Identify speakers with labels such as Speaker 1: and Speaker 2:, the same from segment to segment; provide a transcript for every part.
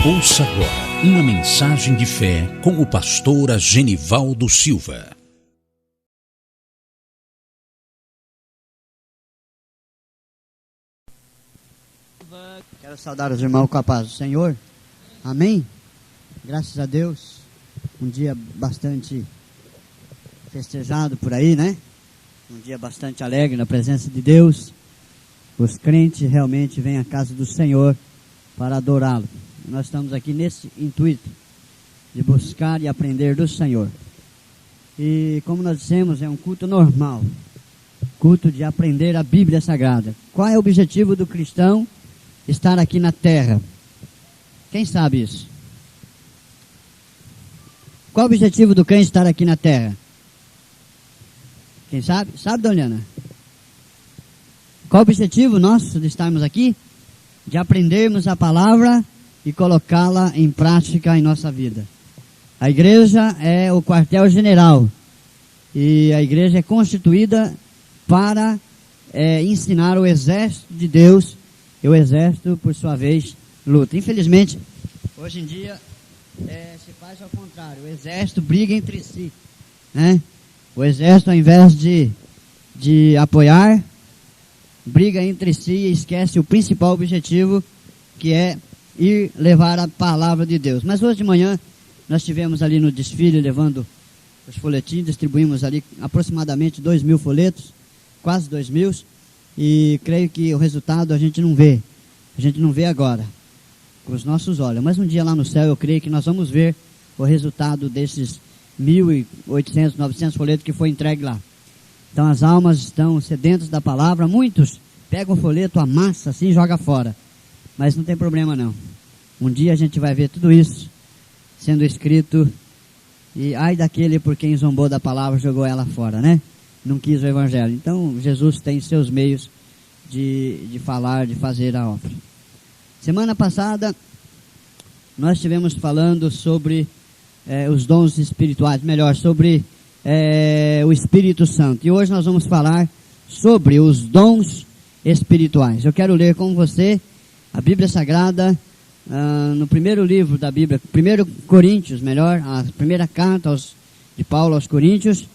Speaker 1: Ouça agora uma mensagem de fé com o pastor Genivaldo Silva.
Speaker 2: Quero saudar os irmãos com a paz do Senhor. Amém? Graças a Deus. Um dia bastante festejado por aí, né? Um dia bastante alegre na presença de Deus. Os crentes realmente vêm à casa do Senhor para adorá-lo. Nós estamos aqui nesse intuito de buscar e aprender do Senhor. E como nós dissemos, é um culto normal. Culto de aprender a Bíblia Sagrada. Qual é o objetivo do cristão estar aqui na terra? Quem sabe isso? Qual o objetivo do crente estar aqui na terra? Quem sabe? Sabe, dona Eliana? Qual o objetivo nosso de estarmos aqui? De aprendermos a palavra e colocá-la em prática em nossa vida. A igreja é o quartel-general. E a igreja é constituída para ensinar o exército de Deus. E o exército, por sua vez, luta. Infelizmente, hoje em dia, se faz ao contrário. O exército briga entre si, né? O exército, ao invés de apoiar, briga entre si e esquece o principal objetivo, que é ir levar a palavra de Deus. Mas hoje de manhã, nós estivemos ali no desfile, levando os folhetins, distribuímos ali aproximadamente 2.000 folhetos, quase 2.000, e creio que o resultado a gente não vê agora, com os nossos olhos. Mas um dia lá no céu eu creio que nós vamos ver o resultado desses 1.800, 900 folhetos que foi entregue lá. Então as almas estão sedentas da palavra, muitos pegam o folheto, amassa assim e joga fora. Mas não tem problema não. Um dia a gente vai ver tudo isso sendo escrito, e ai daquele por quem zombou da palavra, jogou ela fora, né? Não quis o evangelho. Então Jesus tem seus meios de falar, de fazer a obra. Semana passada nós estivemos falando sobre os dons espirituais, melhor, sobre o Espírito Santo. E hoje nós vamos falar sobre os dons espirituais. Eu quero ler com você a Bíblia Sagrada, no primeiro livro da Bíblia, 1 Coríntios, melhor, a primeira carta de Paulo aos Coríntios,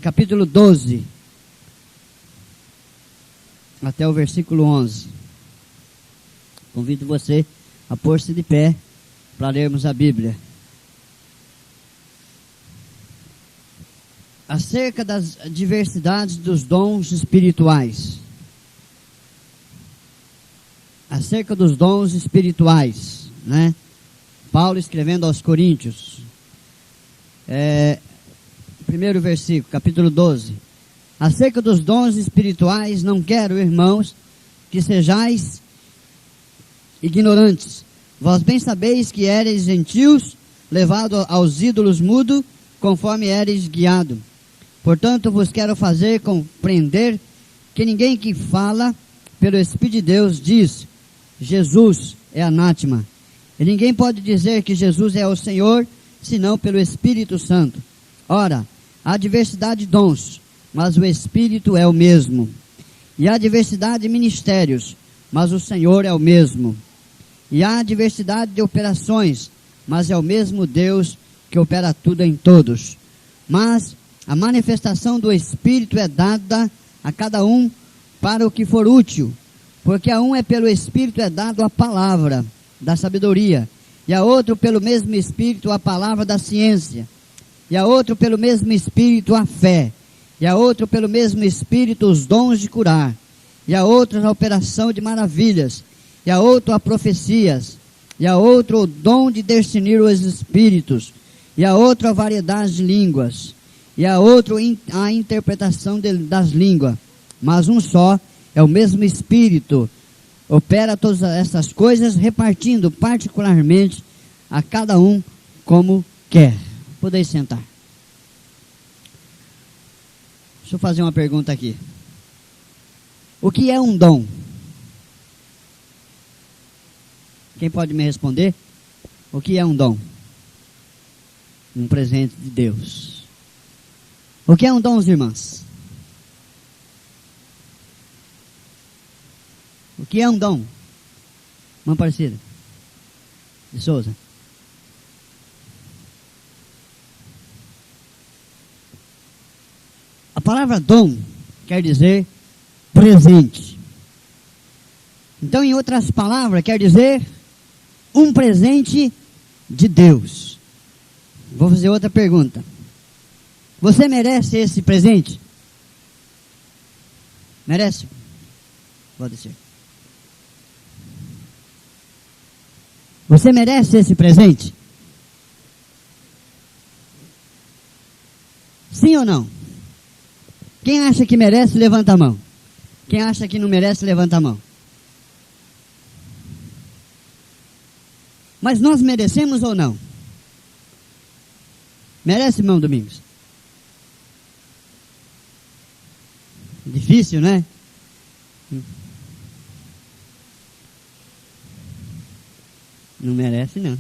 Speaker 2: capítulo 12, até o versículo 11. Convido você a pôr-se de pé para lermos a Bíblia. Acerca das diversidades dos dons espirituais. Acerca dos dons espirituais, né? Paulo escrevendo aos Coríntios. Primeiro versículo, capítulo 12. Acerca dos dons espirituais, não quero, irmãos, que sejais ignorantes. Vós bem sabeis que éreis gentios, levado aos ídolos mudo, conforme éreis guiado. Portanto, vos quero fazer compreender que ninguém que fala pelo Espírito de Deus diz, Jesus é anátema. E ninguém pode dizer que Jesus é o Senhor, senão pelo Espírito Santo. Ora, há diversidade de dons, mas o Espírito é o mesmo. E há diversidade de ministérios, mas o Senhor é o mesmo. E há diversidade de operações, mas é o mesmo Deus que opera tudo em todos. Mas a manifestação do Espírito é dada a cada um para o que for útil. Porque a um é pelo Espírito é dado a palavra da sabedoria, e a outro pelo mesmo Espírito a palavra da ciência, e a outro pelo mesmo Espírito a fé, e a outro pelo mesmo Espírito os dons de curar, e a outro a operação de maravilhas, e a outro a profecias, e a outro o dom de discernir os espíritos, e a outro a variedade de línguas, e a outro a interpretação das línguas, mas um só é o mesmo Espírito, opera todas essas coisas, repartindo particularmente a cada um como quer. Podeis sentar. Deixa eu fazer uma pergunta aqui. O que é um dom? Quem pode me responder? O que é um dom? Um presente de Deus. O que é um dom, irmãs? O que é um dom? Irmã Aparecida. de Souza. A palavra dom quer dizer presente. Então, em outras palavras, quer dizer um presente de Deus. Vou fazer outra pergunta. Você merece esse presente? Merece? Pode ser. Você merece esse presente? Sim ou não? Quem acha que merece, levanta a mão. Quem acha que não merece, levanta a mão. Mas nós merecemos ou não? Merece, irmão Domingos? Difícil, né? Não merece, não.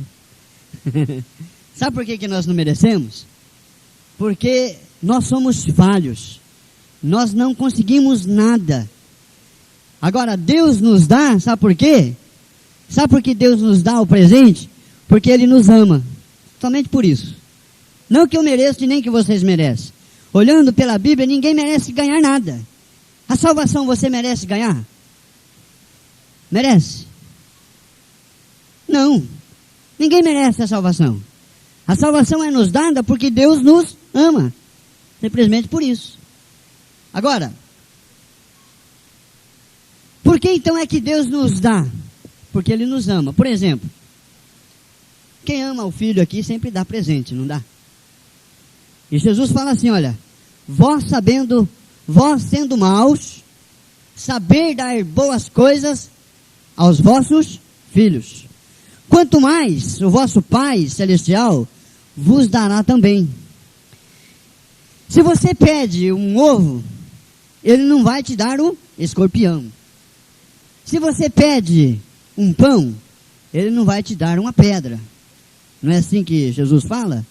Speaker 2: Sabe por que nós não merecemos? Porque nós somos falhos. Nós não conseguimos nada. Agora, Deus nos dá, sabe por quê? Sabe por que Deus nos dá o presente? Porque Ele nos ama. Somente por isso. Não que eu mereço e nem que vocês merecem. Olhando pela Bíblia, ninguém merece ganhar nada. A salvação você merece ganhar? Merece? Não. Ninguém merece a salvação. A salvação é nos dada porque Deus nos ama. Simplesmente por isso. Agora, por que então é que Deus nos dá? Porque Ele nos ama. Por exemplo, quem ama o filho aqui sempre dá presente, não dá? E Jesus fala assim, olha, vós sendo maus, saber dar boas coisas aos vossos filhos. Quanto mais o vosso Pai Celestial vos dará também. Se você pede um ovo, Ele não vai te dar um escorpião. Se você pede um pão, Ele não vai te dar uma pedra. Não é assim que Jesus fala?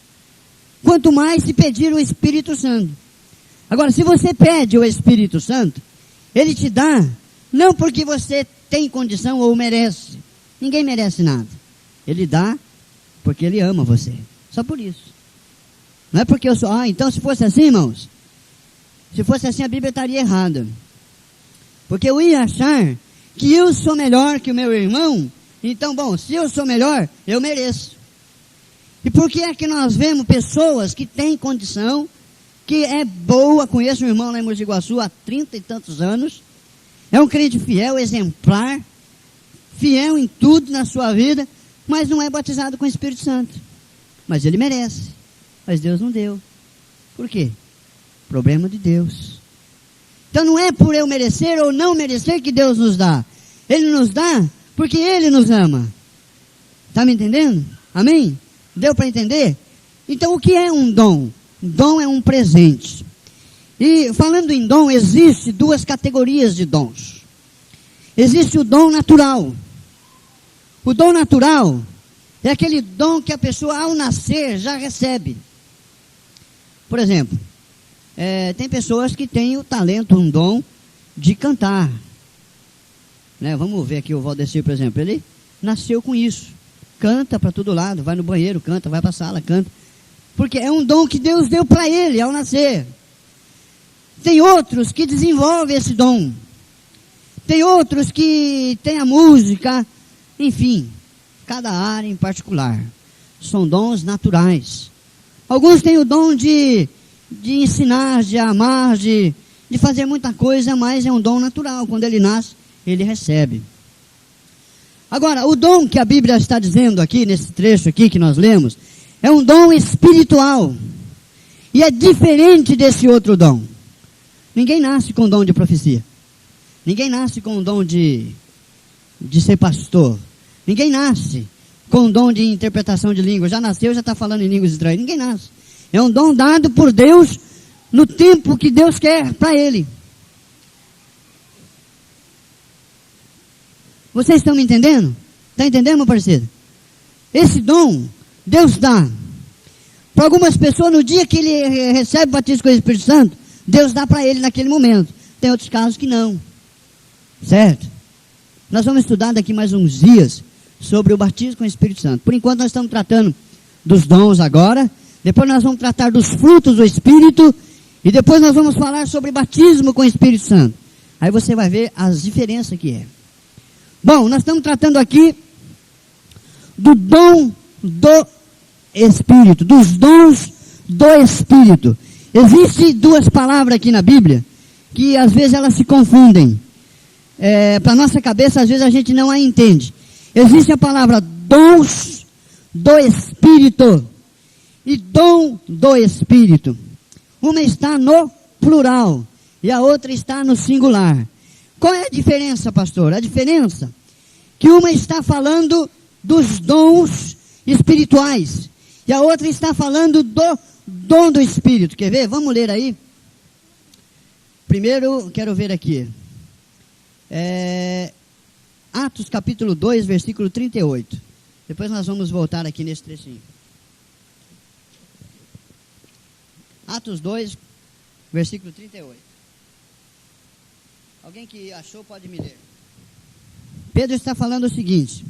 Speaker 2: Quanto mais se pedir o Espírito Santo. Agora, se você pede o Espírito Santo, Ele te dá, não porque você tem condição ou merece. Ninguém merece nada. Ele dá porque Ele ama você. Só por isso. Não é porque eu sou... então se fosse assim, irmãos, se fosse assim a Bíblia estaria errada. Porque eu ia achar que eu sou melhor que o meu irmão. Então, bom, se eu sou melhor, eu mereço. E por que é que nós vemos pessoas que têm condição, que é boa, conheço um irmão lá em Mogi Guaçu há 30 e tantos anos, é um crente fiel, exemplar, fiel em tudo na sua vida, mas não é batizado com o Espírito Santo. Mas ele merece. Mas Deus não deu. Por quê? Problema de Deus. Então não é por eu merecer ou não merecer que Deus nos dá. Ele nos dá porque Ele nos ama. Está me entendendo? Amém? Deu para entender? Então o que é um dom? Dom é um presente. E falando em dom, existe duas categorias de dons. Existe o dom natural. O dom natural é aquele dom que a pessoa ao nascer já recebe. Por exemplo, tem pessoas que têm o talento, um dom de cantar. Né? Vamos ver aqui o Valdecir, por exemplo. Ele nasceu com isso. Canta para todo lado, vai no banheiro, canta, vai para a sala, canta. Porque é um dom que Deus deu para ele ao nascer. Tem outros que desenvolvem esse dom. Tem outros que têm a música, enfim, cada área em particular. São dons naturais. Alguns têm o dom de ensinar, de amar, de fazer muita coisa, mas é um dom natural. Quando ele nasce, ele recebe. Agora, o dom que a Bíblia está dizendo aqui, nesse trecho aqui que nós lemos, é um dom espiritual. E é diferente desse outro dom. Ninguém nasce com o dom de profecia. Ninguém nasce com o dom de ser pastor. Ninguém nasce com o dom de interpretação de língua. Já nasceu, já está falando em línguas estranhas. Ninguém nasce. É um dom dado por Deus no tempo que Deus quer para ele. Vocês estão me entendendo? Está entendendo, meu parceiro? Esse dom, Deus dá. Para algumas pessoas, no dia que ele recebe o batismo com o Espírito Santo, Deus dá para ele naquele momento. Tem outros casos que não. Certo? Nós vamos estudar daqui mais uns dias sobre o batismo com o Espírito Santo. Por enquanto nós estamos tratando dos dons agora, depois nós vamos tratar dos frutos do Espírito, e depois nós vamos falar sobre batismo com o Espírito Santo. Aí você vai ver as diferenças que é. Bom, nós estamos tratando aqui do dom do Espírito, dos dons do Espírito. Existem duas palavras aqui na Bíblia, que às vezes elas se confundem. Para a nossa cabeça, às vezes a gente não a entende. Existe a palavra dons do Espírito e dom do Espírito. Uma está no plural e a outra está no singular. Qual é a diferença, pastor? A diferença que uma está falando dos dons espirituais e a outra está falando do dom do Espírito. Quer ver? Vamos ler aí. Primeiro, quero ver aqui. Atos capítulo 2, versículo 38. Depois nós vamos voltar aqui nesse trechinho. Atos 2, versículo 38. Alguém que achou pode me ler. Pedro está falando o seguinte: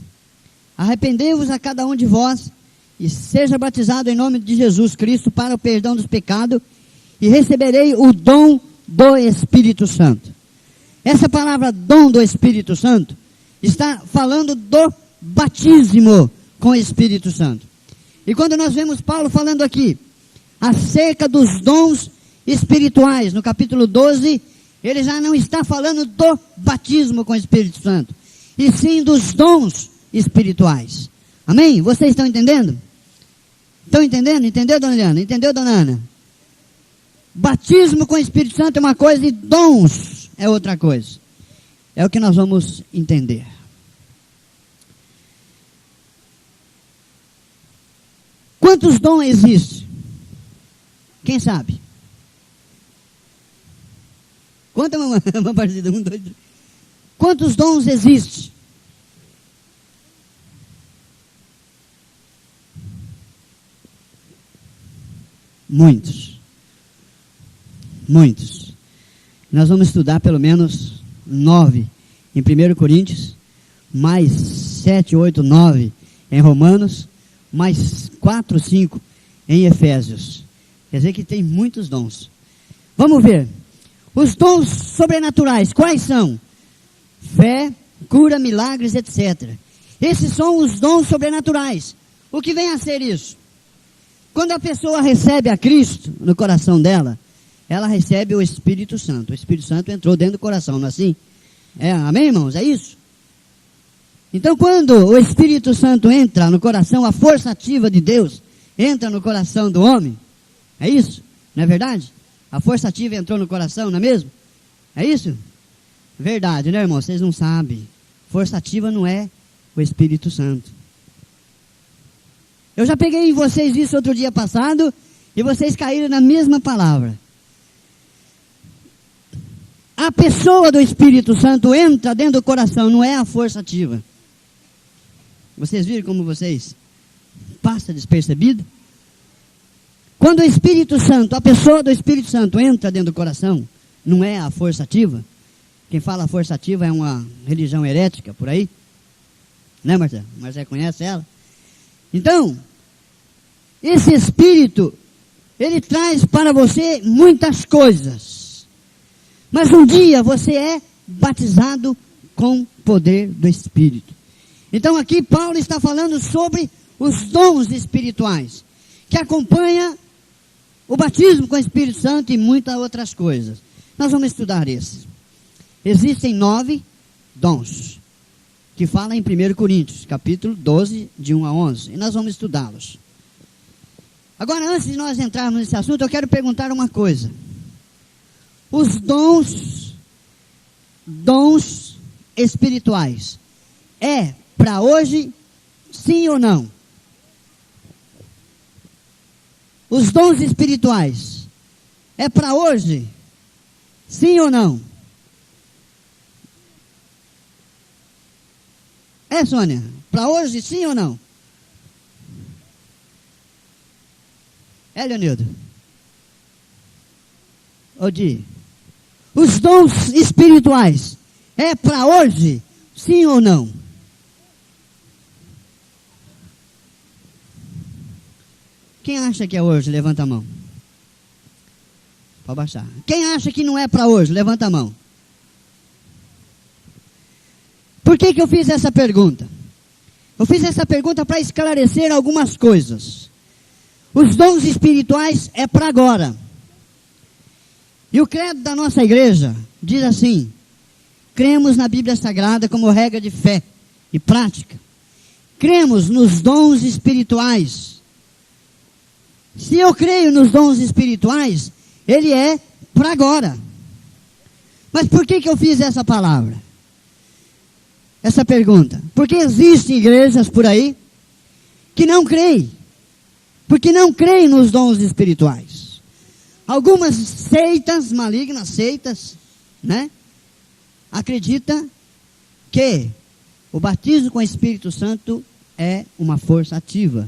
Speaker 2: arrependei-vos a cada um de vós e seja batizado em nome de Jesus Cristo para o perdão dos pecados e receberei o dom do Espírito Santo. Essa palavra dom do Espírito Santo está falando do batismo com o Espírito Santo. E quando nós vemos Paulo falando aqui acerca dos dons espirituais, no capítulo 12, ele já não está falando do batismo com o Espírito Santo, e sim dos dons espirituais. Amém? Vocês estão entendendo? Estão entendendo? Entendeu, dona Eliana? Entendeu, dona Ana? Batismo com o Espírito Santo é uma coisa e dons é outra coisa. É o que nós vamos entender. Quantos dons existem? Quem sabe? Conta uma partida. 1, 2, 3. Quantos dons existem? Muitos. Muitos. Nós vamos estudar pelo menos 9 em 1 Coríntios, mais 7, 8, 9 em Romanos, mais 4, 5 em Efésios. Quer dizer que tem muitos dons. Vamos ver. Os dons sobrenaturais, quais são? Fé, cura, milagres, etc. Esses são os dons sobrenaturais. O que vem a ser isso? Quando a pessoa recebe a Cristo no coração dela, ela recebe o Espírito Santo. O Espírito Santo entrou dentro do coração, não é assim? Amém, irmãos? É isso? Então, quando o Espírito Santo entra no coração, a força ativa de Deus entra no coração do homem. É isso? Não é verdade? A força ativa entrou no coração, não é mesmo? É isso? Verdade, né, irmão? Vocês não sabem. Força ativa não é o Espírito Santo. Eu já peguei em vocês isso outro dia passado e vocês caíram na mesma palavra. A pessoa do Espírito Santo entra dentro do coração, não é a força ativa. Vocês viram como vocês passa despercebido? Quando o Espírito Santo, a pessoa do Espírito Santo entra dentro do coração, não é a força ativa. Quem fala força ativa é uma religião herética por aí. Né, Marcelo? Marcelo conhece ela? Então, esse Espírito, ele traz para você muitas coisas. Mas um dia você é batizado com o poder do Espírito. Então aqui Paulo está falando sobre os dons espirituais, que acompanha o batismo com o Espírito Santo e muitas outras coisas. Nós vamos estudar esses. Existem 9 dons, que fala em 1 Coríntios, capítulo 12, de 1 a 11. E nós vamos estudá-los. Agora, antes de nós entrarmos nesse assunto, eu quero perguntar uma coisa. Os dons espirituais, é para hoje, sim ou não? Os dons espirituais, é para hoje, sim ou não? Sônia? Para hoje, sim ou não? Leonildo? Odi? Os dons espirituais, é para hoje, sim ou não? Quem acha que é hoje? Levanta a mão. Pode baixar. Quem acha que não é para hoje? Levanta a mão. Por que eu fiz essa pergunta? Eu fiz essa pergunta para esclarecer algumas coisas. Os dons espirituais é para agora. E o credo da nossa igreja diz assim: cremos na Bíblia Sagrada como regra de fé e prática. Cremos nos dons espirituais. Se eu creio nos dons espirituais, ele é para agora. Mas por que eu fiz essa palavra? Essa pergunta? Porque existem igrejas por aí que não creem. Porque não creem nos dons espirituais. Algumas seitas, malignas seitas, né? Acreditam que o batismo com o Espírito Santo é uma força ativa.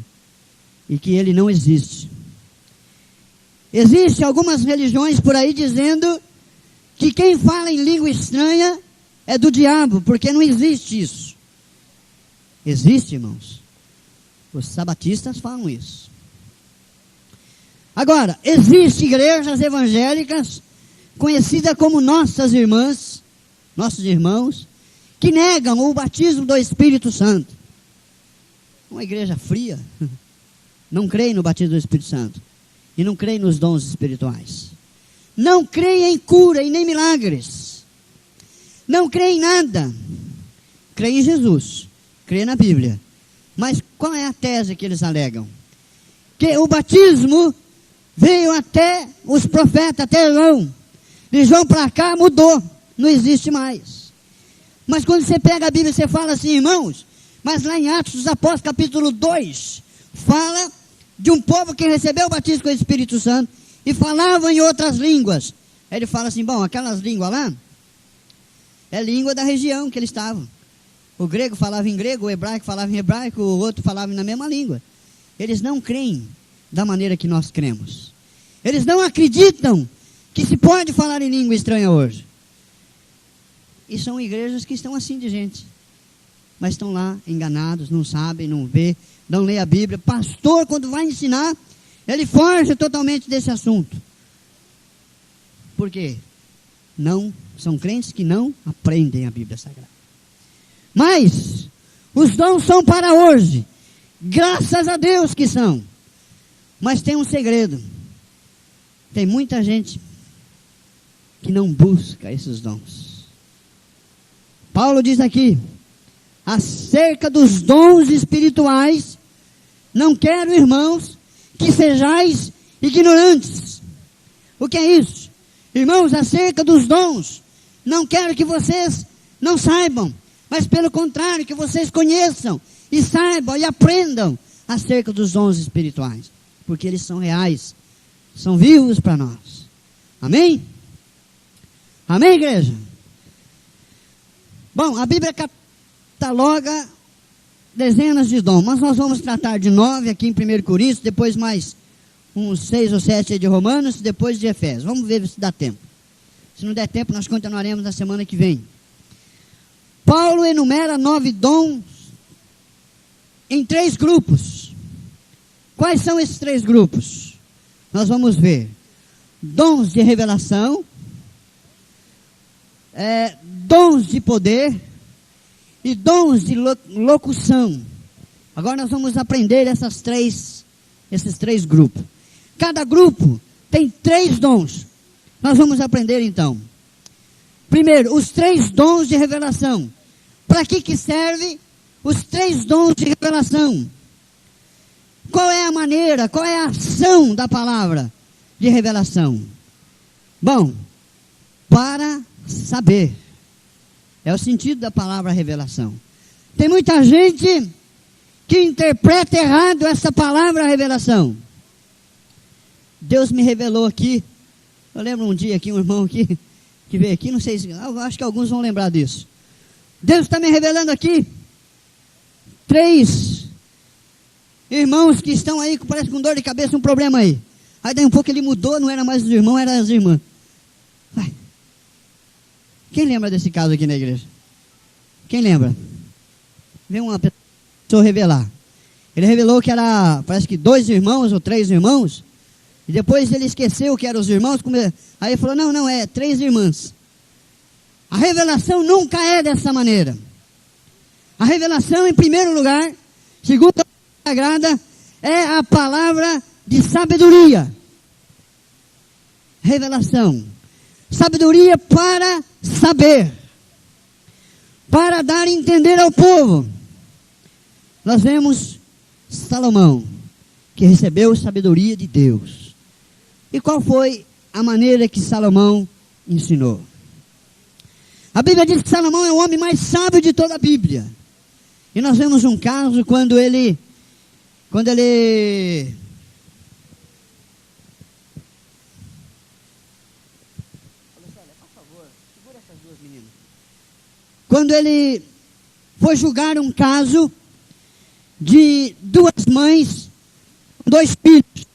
Speaker 2: E que ele não existe. Existem algumas religiões por aí dizendo que quem fala em língua estranha é do diabo, porque não existe isso. Existe, irmãos. Os sabatistas falam isso. Agora, existem igrejas evangélicas conhecidas como nossas irmãs, nossos irmãos, que negam o batismo do Espírito Santo. Uma igreja fria. Não creem no batismo do Espírito Santo. E não creem nos dons espirituais. Não creem em cura e nem milagres. Não creem em nada. Creem em Jesus. Creem na Bíblia. Mas qual é a tese que eles alegam? Que o batismo veio até os profetas, até João. De João para cá mudou. Não existe mais. Mas quando você pega a Bíblia e você fala assim, irmãos, mas lá em Atos dos Apóstolos, capítulo 2, fala de um povo que recebeu o batismo com o Espírito Santo e falava em outras línguas. Aí ele fala assim, bom, aquelas línguas lá, é língua da região que eles estavam. O grego falava em grego, o hebraico falava em hebraico, o outro falava na mesma língua. Eles não creem da maneira que nós cremos. Eles não acreditam que se pode falar em língua estranha hoje. E são igrejas que estão assim de gente. Mas estão lá enganados, não sabem, não vê, não lê a Bíblia. Pastor, quando vai ensinar, ele foge totalmente desse assunto. Por quê? Não, são crentes que não aprendem a Bíblia Sagrada. Mas, os dons são para hoje. Graças a Deus que são. Mas tem um segredo. Tem muita gente que não busca esses dons. Paulo diz aqui, acerca dos dons espirituais, não quero, irmãos, que sejais ignorantes. O que é isso? Irmãos, acerca dos dons, não quero que vocês não saibam, mas pelo contrário, que vocês conheçam e saibam e aprendam acerca dos dons espirituais, porque eles são reais, são vivos para nós. Amém? Amém, igreja? Bom, a Bíblia cataloga dezenas de dons, mas nós vamos tratar de 9 aqui em 1 Coríntios, depois mais uns 6 ou 7 de Romanos, depois de Efésios. Vamos ver se dá tempo. Se não der tempo, nós continuaremos na semana que vem. Paulo enumera 9 dons em 3 grupos. Quais são esses 3 grupos? Nós vamos ver. Dons de revelação, dons de poder e dons de locução. Agora nós vamos aprender esses três grupos. Cada grupo tem 3 dons. Nós vamos aprender então. Primeiro, os 3 dons de revelação. Para que serve os 3 dons de revelação? Qual é a maneira, qual é a ação da palavra de revelação? Bom, para saber. É o sentido da palavra revelação. Tem muita gente que interpreta errado essa palavra revelação. Deus me revelou aqui. Eu lembro um dia aqui, um irmão aqui, que veio aqui, não sei se, eu acho que alguns vão lembrar disso. Deus está me revelando aqui 3 irmãos que estão aí, parece com dor de cabeça, um problema aí. Aí daí um pouco ele mudou, não era mais os irmãos, eram as irmãs. Vai. Quem lembra desse caso aqui na igreja? Quem lembra? Vem uma pessoa revelar. Ele revelou que era, parece que 2 irmãos ou 3 irmãos. E depois ele esqueceu que eram os irmãos. Aí ele falou, não, é 3 irmãs. A revelação nunca é dessa maneira. A revelação, em primeiro lugar, segundo a Sagrada, é a palavra de sabedoria. Revelação. Sabedoria para saber. Para dar a entender ao povo. Nós vemos Salomão, que recebeu sabedoria de Deus. E qual foi a maneira que Salomão ensinou? A Bíblia diz que Salomão é o homem mais sábio de toda a Bíblia. E nós vemos um caso quando ele foi julgar um caso de 2 mães, 2 filhos.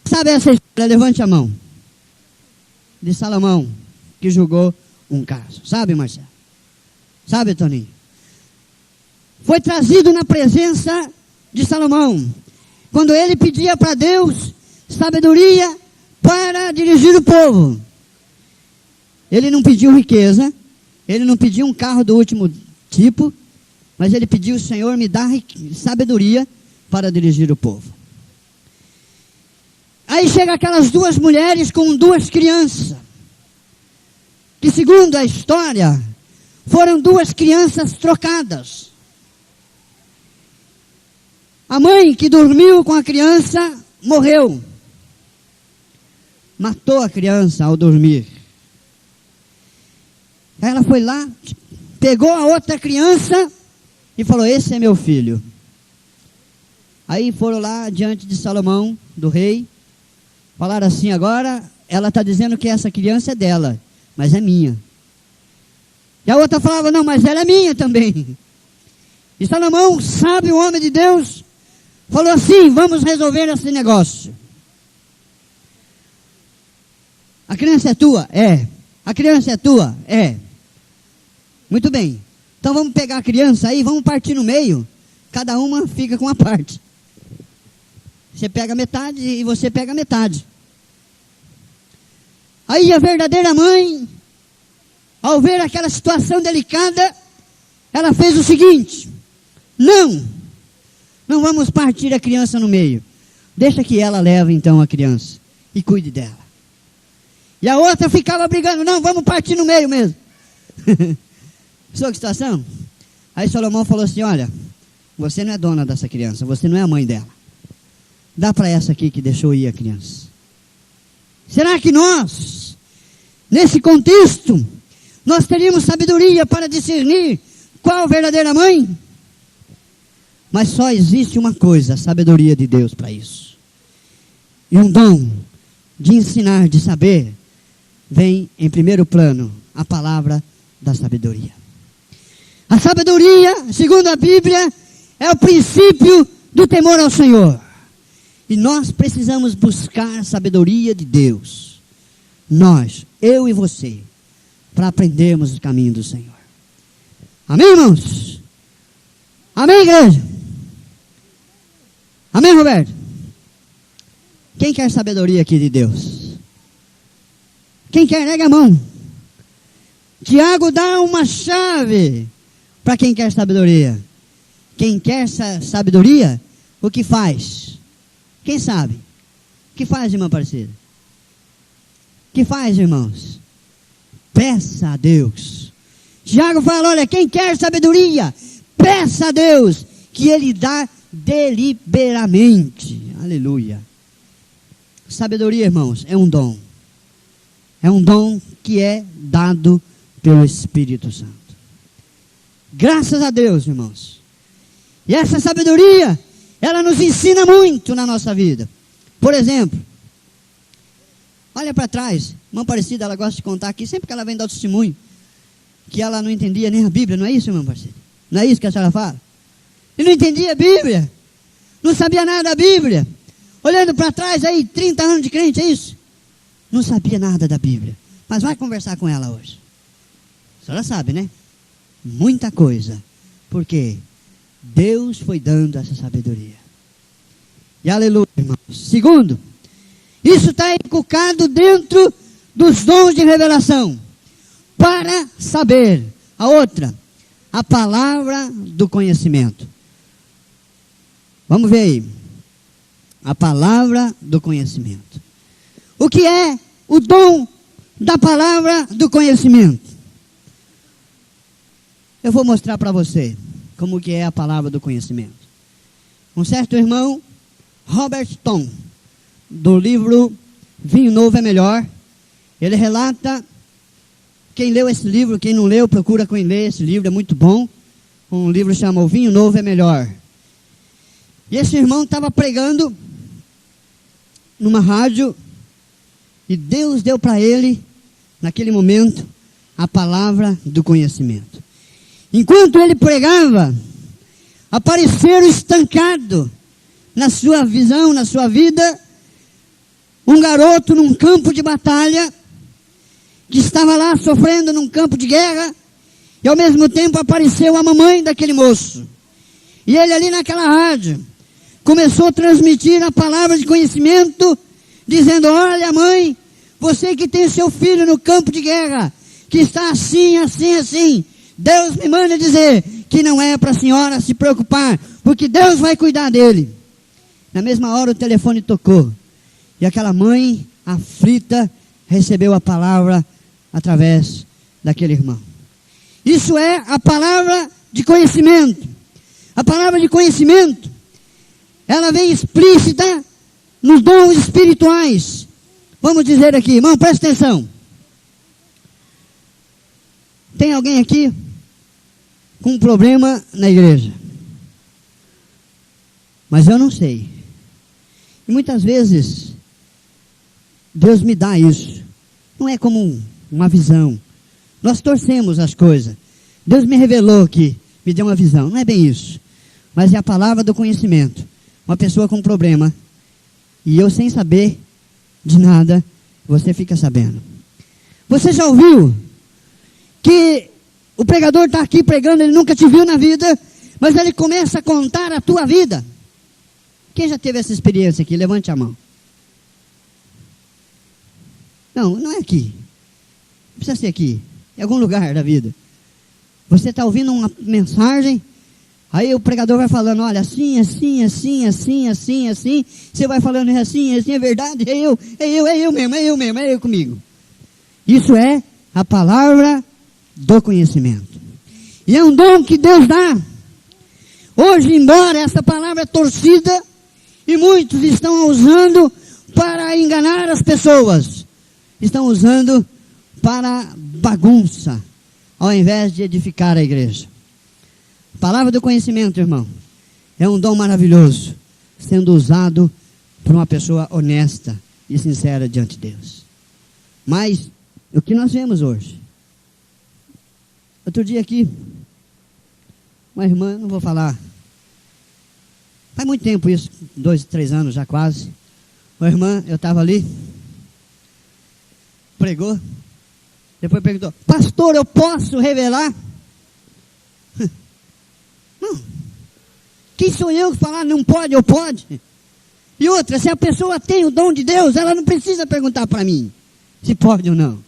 Speaker 2: Sabe essa história? Levante a mão. De Salomão, que julgou um caso. Sabe, Marcelo? Sabe, Toninho? Foi trazido na presença de Salomão, quando ele pedia para Deus sabedoria para dirigir o povo. Ele não pediu riqueza, ele não pediu um carro do último tipo, mas ele pediu: Senhor, me dá sabedoria para dirigir o povo. Aí chega aquelas 2 mulheres com 2 crianças, que segundo a história, foram 2 crianças trocadas. A mãe que dormiu com a criança morreu. Matou a criança ao dormir. Aí ela foi lá, pegou a outra criança e falou: esse é meu filho. Aí foram lá diante de Salomão, do rei, falaram assim: agora ela está dizendo que essa criança é dela, mas é minha. E a outra falava: não, mas ela é minha também. E Salomão, sábio, homem de Deus, falou assim: vamos resolver esse negócio. A criança é tua? É. A criança é tua? É. Muito bem. Então vamos pegar a criança aí, vamos partir no meio. Cada uma fica com uma parte. Você pega metade e você pega metade. Aí a verdadeira mãe, ao ver aquela situação delicada, ela fez o seguinte: não vamos partir a criança no meio. Deixa que ela leve então a criança e cuide dela. E a outra ficava brigando: não, vamos partir no meio mesmo. Sua situação? Aí Salomão falou assim: olha, você não é dona dessa criança, você não é a mãe dela. Dá para essa aqui que deixou ir a criança. Será que nós, nesse contexto, nós teríamos sabedoria para discernir qual a verdadeira mãe? Mas só existe uma coisa: a sabedoria de Deus para isso. E um dom de ensinar, de saber, vem em primeiro plano: a palavra da sabedoria. A sabedoria, segundo a Bíblia, é o princípio do temor ao Senhor. E nós precisamos buscar a sabedoria de Deus. Nós, eu e você, para aprendermos o caminho do Senhor. Amém, irmãos? Amém, igreja? Amém, Roberto? Quem quer sabedoria aqui de Deus? Quem quer, nega a mão. Tiago dá uma chave para quem quer sabedoria. Quem quer sabedoria, o que faz? Quem sabe? O que faz, irmã Aparecida? O que faz, irmãos? Peça a Deus. Tiago fala: olha, quem quer sabedoria, peça a Deus, que Ele dá deliberadamente. Aleluia. Sabedoria, irmãos, é um dom. É um dom que é dado pelo Espírito Santo. Graças a Deus, irmãos. E essa sabedoria, ela nos ensina muito na nossa vida. Por exemplo, olha para trás. Irmã Aparecida, ela gosta de contar aqui, sempre que ela vem dar o testemunho, que ela não entendia nem a Bíblia. Não é isso, irmã Aparecida? Não é isso que a senhora fala? E não entendia a Bíblia. Não sabia nada da Bíblia. Olhando para trás aí, 30 anos de crente, é isso? Não sabia nada da Bíblia. Mas vai conversar com ela hoje. A senhora sabe, né? Muita coisa. Por quê? Deus foi dando essa sabedoria. E aleluia, irmãos. Segundo, isso está inculcado dentro dos dons de revelação. Para saber. A outra, a palavra do conhecimento. Vamos ver aí. A palavra do conhecimento. O que é o dom da palavra do conhecimento? Eu vou mostrar para você como que é a palavra do conhecimento. Um certo irmão, Robert Tom, do livro Vinho Novo é Melhor, ele relata, quem leu esse livro, quem não leu, procura quem lê esse livro, é muito bom. Um livro chamado Vinho Novo é Melhor. E esse irmão estava pregando numa rádio, e Deus deu para ele, naquele momento, a palavra do conhecimento. Enquanto ele pregava, apareceram estancado na sua visão, na sua vida, um garoto num campo de batalha, que estava lá sofrendo num campo de guerra, e ao mesmo tempo apareceu a mamãe daquele moço. E ele ali naquela rádio, começou a transmitir a palavra de conhecimento, dizendo: olha mãe, você que tem seu filho no campo de guerra, que está assim, assim, assim, Deus me manda dizer que não é para a senhora se preocupar, porque Deus vai cuidar dele. Na mesma hora o telefone tocou, e aquela mãe aflita recebeu a palavra através daquele irmão. Isso é a palavra de conhecimento. A palavra de conhecimento, ela vem explícita nos dons espirituais. Vamos dizer aqui, irmão, presta atenção. Tem alguém aqui com um problema na igreja? Mas eu não sei. E muitas vezes, Deus me dá isso. Não é como uma visão. Nós torcemos as coisas. Deus me revelou que me deu uma visão. Não é bem isso. Mas é a palavra do conhecimento. Uma pessoa com um problema, e eu sem saber de nada, você fica sabendo. Você já ouviu que o pregador está aqui pregando, ele nunca te viu na vida, mas ele começa a contar a tua vida? Quem já teve essa experiência aqui? Levante a mão. Não, não é aqui. Não precisa ser aqui. Em algum lugar da vida. Você está ouvindo uma mensagem, aí o pregador vai falando: olha, assim, assim, assim, assim, assim, assim. Você vai falando assim, assim, é verdade, é eu mesmo, é eu comigo. Isso é a palavra do conhecimento. E é um dom que Deus dá. Hoje, embora essa palavra é torcida, e muitos estão usando para enganar as pessoas, estão usando para bagunça, ao invés de edificar a igreja. A palavra do conhecimento, irmão, é um dom maravilhoso, sendo usado por uma pessoa honesta e sincera diante de Deus. Mas, o que nós vemos hoje? Outro dia aqui, uma irmã, não vou falar, faz muito tempo isso, 2, 3 anos já quase. Uma irmã, eu estava ali, pregou, depois perguntou: pastor, eu posso revelar? Não. Quem sou eu falar não pode ou pode? E outra, se a pessoa tem o dom de Deus, ela não precisa perguntar para mim se pode ou não.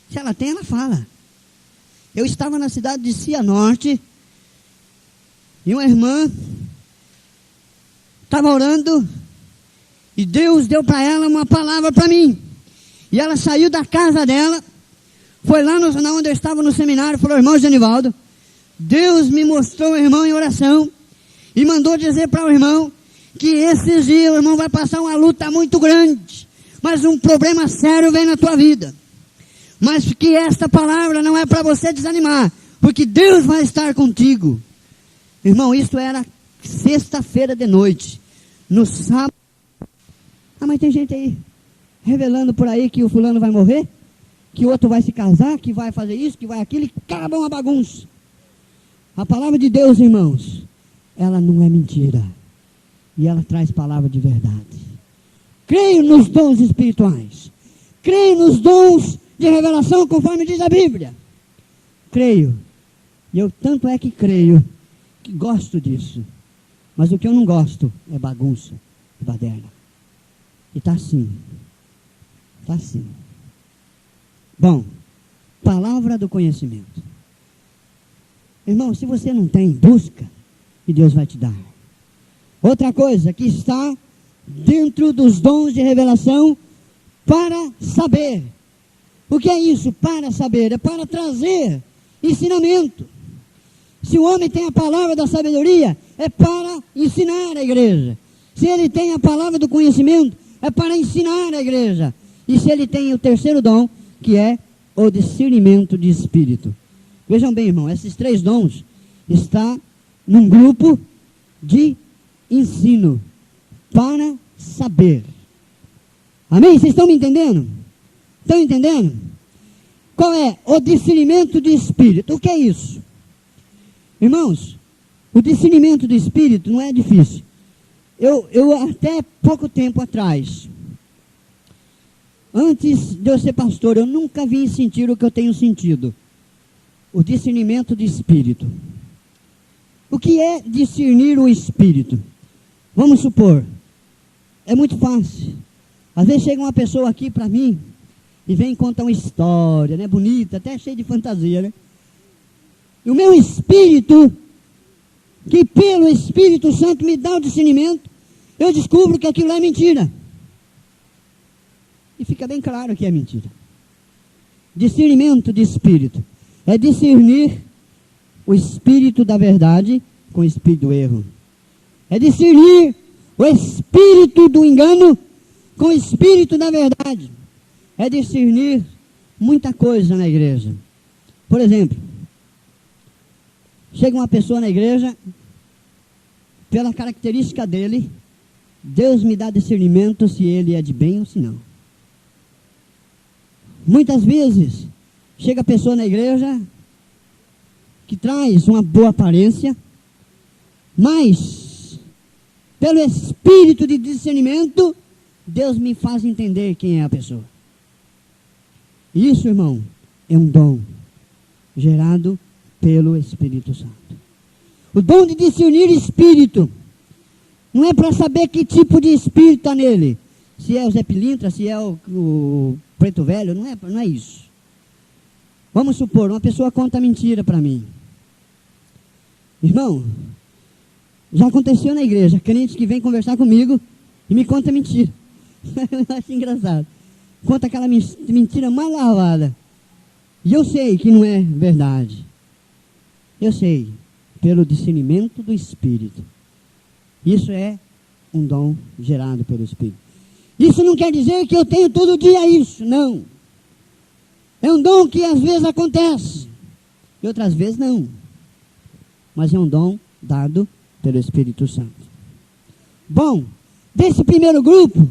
Speaker 2: Se ela tem, ela fala. Eu estava na cidade de Cianorte, e uma irmã estava orando, e Deus deu para ela uma palavra para mim. E ela saiu da casa dela, foi lá onde eu estava no seminário, falou: irmão Genivaldo, Deus me mostrou o irmão em oração, e mandou dizer para o irmão que esses dias o irmão vai passar uma luta muito grande, mas um problema sério vem na tua vida. Mas que esta palavra não é para você desanimar, porque Deus vai estar contigo. Irmão, isso era sexta-feira de noite. No sábado... Ah, mas tem gente aí revelando por aí que o fulano vai morrer, que o outro vai se casar, que vai fazer isso, que vai aquilo, e acaba uma bagunça. A palavra de Deus, irmãos, ela não é mentira. E ela traz palavra de verdade. Creio nos dons espirituais. Creio nos dons de revelação, conforme diz a Bíblia. Creio. E eu tanto é que creio, que gosto disso. Mas o que eu não gosto é bagunça, é baderna. E está assim. Está assim. Bom, palavra do conhecimento. Irmão, se você não tem, busca e Deus vai te dar. Outra coisa que está dentro dos dons de revelação, para saber. O que é isso? Para saber. É para trazer ensinamento. Se o homem tem a palavra da sabedoria, é para ensinar a igreja. Se ele tem a palavra do conhecimento, é para ensinar a igreja. E se ele tem o terceiro dom, que é o discernimento de espírito. Vejam bem, irmão, esses 3 dons estão num grupo de ensino para saber. Amém? Vocês estão me entendendo? Estão entendendo? Qual é o discernimento de espírito? O que é isso? Irmãos, o discernimento do espírito não é difícil. Eu até pouco tempo atrás, antes de eu ser pastor, eu nunca vim sentir o que eu tenho sentido. O discernimento de espírito. O que é discernir o espírito? Vamos supor, é muito fácil. Às vezes chega uma pessoa aqui para mim e vem contar uma história, né, bonita, até cheia de fantasia, né? E o meu espírito, que pelo Espírito Santo me dá o discernimento, eu descubro que aquilo é mentira. E fica bem claro que é mentira. Discernimento de espírito é discernir o espírito da verdade com o espírito do erro. É discernir o espírito do engano com o espírito da verdade. É discernir muita coisa na igreja. Por exemplo, chega uma pessoa na igreja, pela característica dele, Deus me dá discernimento se ele é de bem ou se não. Muitas vezes, chega a pessoa na igreja que traz uma boa aparência, mas, pelo espírito de discernimento, Deus me faz entender quem é a pessoa. Isso, irmão, é um dom gerado pelo Espírito Santo. O dom de discernir espírito não é para saber que tipo de espírito está nele. Se é o Zé Pilintra, se é o preto velho, não é isso. Vamos supor, uma pessoa conta mentira para mim. Irmão, já aconteceu na igreja, crentes que vêm conversar comigo e me conta mentira. Eu acho engraçado. Conta aquela mentira mal lavada. E eu sei que não é verdade. Eu sei, pelo discernimento do Espírito. Isso é um dom gerado pelo Espírito. Isso não quer dizer que eu tenho todo dia isso, não. É um dom que às vezes acontece, e outras vezes não. Mas é um dom dado pelo Espírito Santo. Bom, desse primeiro grupo,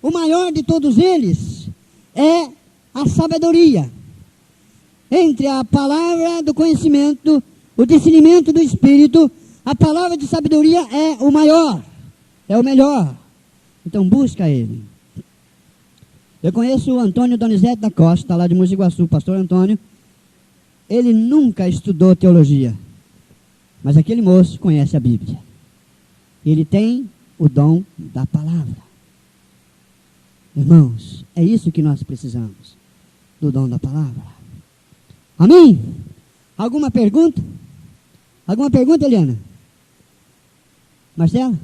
Speaker 2: o maior de todos eles é a sabedoria. Entre a palavra do conhecimento, o discernimento do Espírito, a palavra de sabedoria é o maior, é o melhor. Então busca ele. Eu conheço o Antônio Donizete da Costa, lá de Mogi Guaçu, pastor Antônio. Ele nunca estudou teologia, mas aquele moço conhece a Bíblia. Ele tem o dom da palavra. Irmãos, é isso que nós precisamos, do dom da palavra. Amém? Alguma pergunta? Alguma pergunta, Eliana? Marcelo?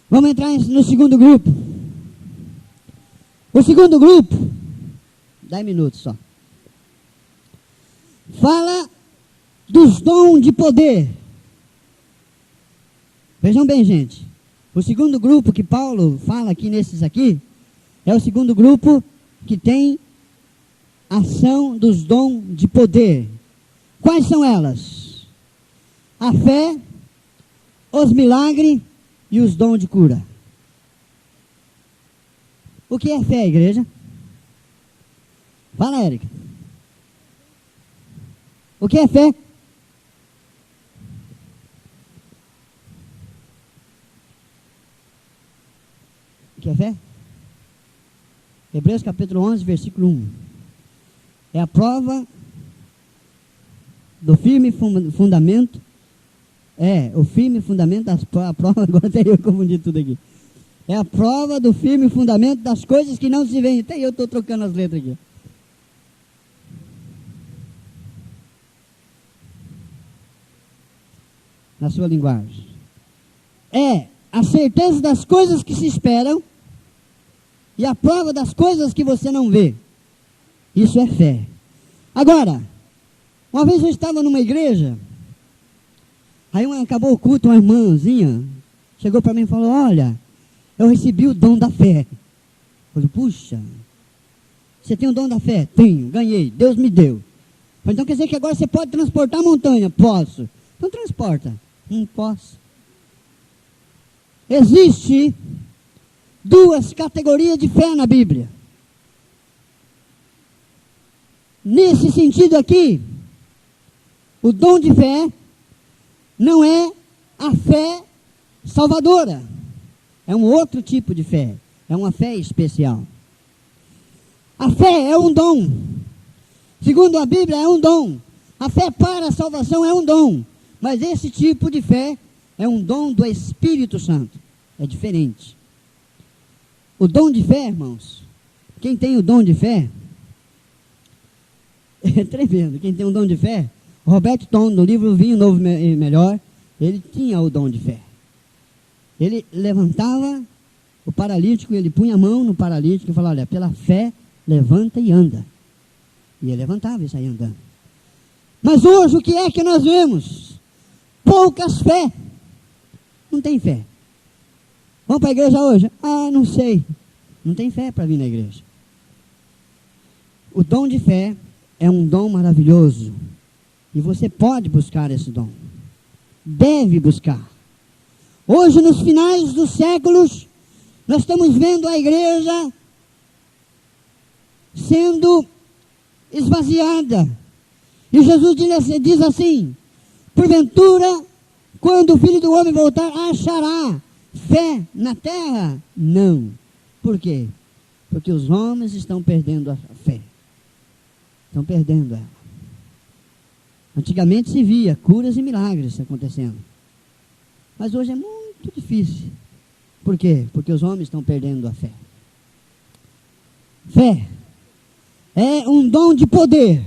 Speaker 2: Vamos entrar no segundo grupo. O segundo grupo, 10 minutos só, fala dos dons de poder. Vejam bem, gente. O segundo grupo que Paulo fala aqui nesses aqui, é o segundo grupo que tem ação dos dons de poder. Quais são elas? A fé, os milagres e os dons de cura. O que é fé, igreja? Fala, Érica. O que é fé? O que é fé? Hebreus capítulo 11, versículo 1. É a prova do firme fundamento. O firme fundamento das provas. Agora até eu confundi tudo aqui. É a prova do firme fundamento das coisas que não se veem. Até eu estou trocando as letras aqui. Na sua linguagem. É a certeza das coisas que se esperam e a prova das coisas que você não vê. Isso é fé. Agora, uma vez eu estava numa igreja, aí acabou o culto, uma irmãzinha chegou para mim e falou: olha, eu recebi o dom da fé. Eu falei: puxa, você tem o dom da fé? Tenho, ganhei, Deus me deu. Eu falei: então quer dizer que agora você pode transportar a montanha? Posso. Então transporta. Não posso. Existe duas categorias de fé na Bíblia. Nesse sentido aqui, o dom de fé não é a fé salvadora. É um outro tipo de fé. É uma fé especial. A fé é um dom. Segundo a Bíblia, é um dom. A fé para a salvação é um dom. Mas esse tipo de fé é um dom do Espírito Santo. É diferente. O dom de fé, irmãos, quem tem o dom de fé, é tremendo. Quem tem o dom de fé, Roberto Tom, no livro Vinho Novo e Melhor, ele tinha o dom de fé. Ele levantava o paralítico, ele punha a mão no paralítico e falava: olha, pela fé, levanta e anda. E ele levantava e saía andando. Mas hoje o que é que nós vemos? Poucas fé. Não tem fé. Vamos para a igreja hoje? Ah, não sei. Não tem fé para vir na igreja. O dom de fé é um dom maravilhoso. E você pode buscar esse dom. Deve buscar. Hoje, nos finais dos séculos, nós estamos vendo a igreja sendo esvaziada. E Jesus diz assim: porventura, quando o Filho do Homem voltar, achará fé na terra? Não. Por quê? Porque os homens estão perdendo a fé. Estão perdendo ela. Antigamente se via curas e milagres acontecendo. Mas hoje é muito difícil. Por quê? Porque os homens estão perdendo a fé. Fé é um dom de poder.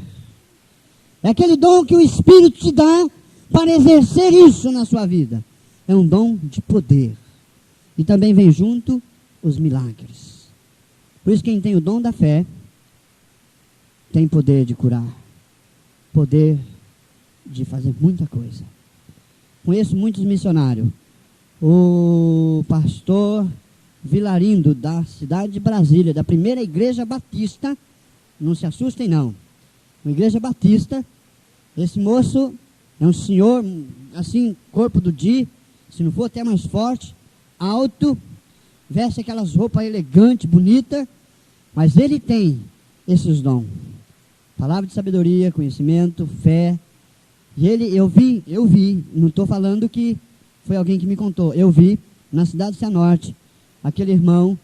Speaker 2: É aquele dom que o Espírito te dá para exercer isso na sua vida. É um dom de poder. E também vem junto os milagres. Por isso quem tem o dom da fé tem poder de curar. Poder de fazer muita coisa. Conheço muitos missionários. O pastor Vilarindo, da cidade de Brasília, da primeira igreja batista, não se assustem não, uma igreja batista, esse moço é um senhor, assim, corpo do Di, se não for até mais forte, alto, veste aquelas roupas elegantes, bonitas, mas ele tem esses dons. Palavra de sabedoria, conhecimento, fé. E ele, eu vi, não estou falando que foi alguém que me contou, eu vi na cidade de Cianorte, aquele irmão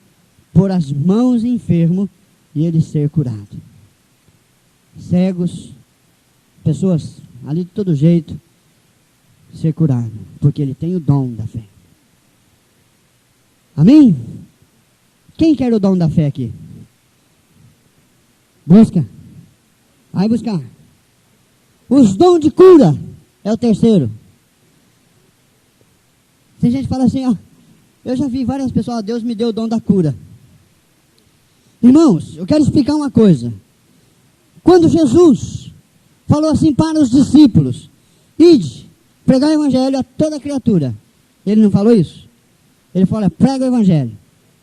Speaker 2: pôr as mãos em enfermo e ele ser curado. Cegos, pessoas ali de todo jeito, ser curado, porque ele tem o dom da fé. Amém? Quem quer o dom da fé aqui? Busca. Vai buscar. Os dons de cura é o terceiro. Tem gente que fala assim, ó, eu já vi várias pessoas, ó, Deus me deu o dom da cura. Irmãos, eu quero explicar uma coisa. Quando Jesus falou assim para os discípulos, ide, pregar o evangelho a toda criatura. Ele não falou isso? Ele fala, prega o evangelho.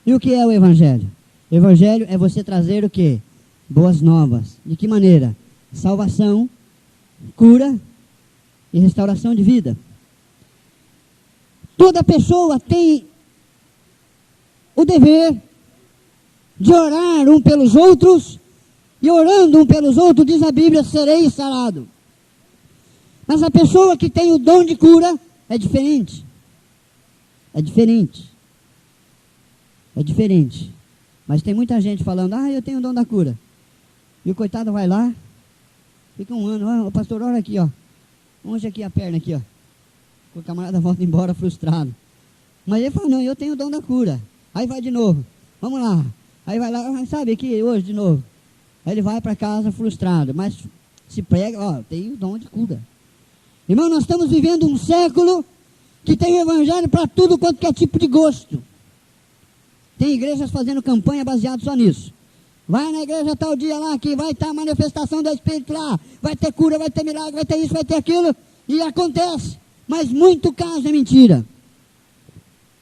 Speaker 2: E o que é o evangelho? O evangelho é você trazer o quê? Boas novas. De que maneira? Salvação, cura e restauração de vida. Toda pessoa tem o dever de orar um pelos outros, e orando um pelos outros, diz a Bíblia, sereis sarados. Mas a pessoa que tem o dom de cura é diferente. É diferente. É diferente. Mas tem muita gente falando, eu tenho o dom da cura. E o coitado vai lá, fica um ano, pastor, olha aqui, ó. Onde aqui a perna aqui, ó. O camarada volta embora frustrado. Mas ele fala, não, eu tenho o dom da cura. Aí vai de novo. Vamos lá. Aí vai lá, sabe, aqui hoje de novo. Aí ele vai para casa frustrado. Mas se prega, ó, tem o dom de cura. Irmão, nós estamos vivendo um século que tem evangelho para tudo quanto que é tipo de gosto. Tem igrejas fazendo campanha baseada só nisso. Vai na igreja tal dia lá, que vai estar a manifestação do Espírito lá. Vai ter cura, vai ter milagre, vai ter isso, vai ter aquilo. E acontece. Mas muito caso é mentira.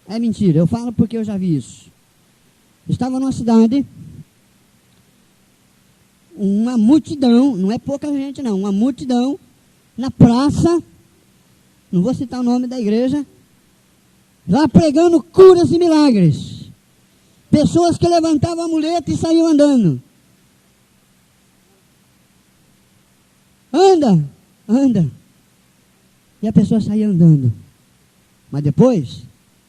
Speaker 2: É mentira, eu falo porque eu já vi isso. Estava numa cidade, uma multidão, não é pouca gente não, uma multidão, na praça, não vou citar o nome da igreja, lá pregando curas e milagres. Pessoas que levantavam a muleta e saíam andando. Anda, anda. E a pessoa saía andando. Mas depois,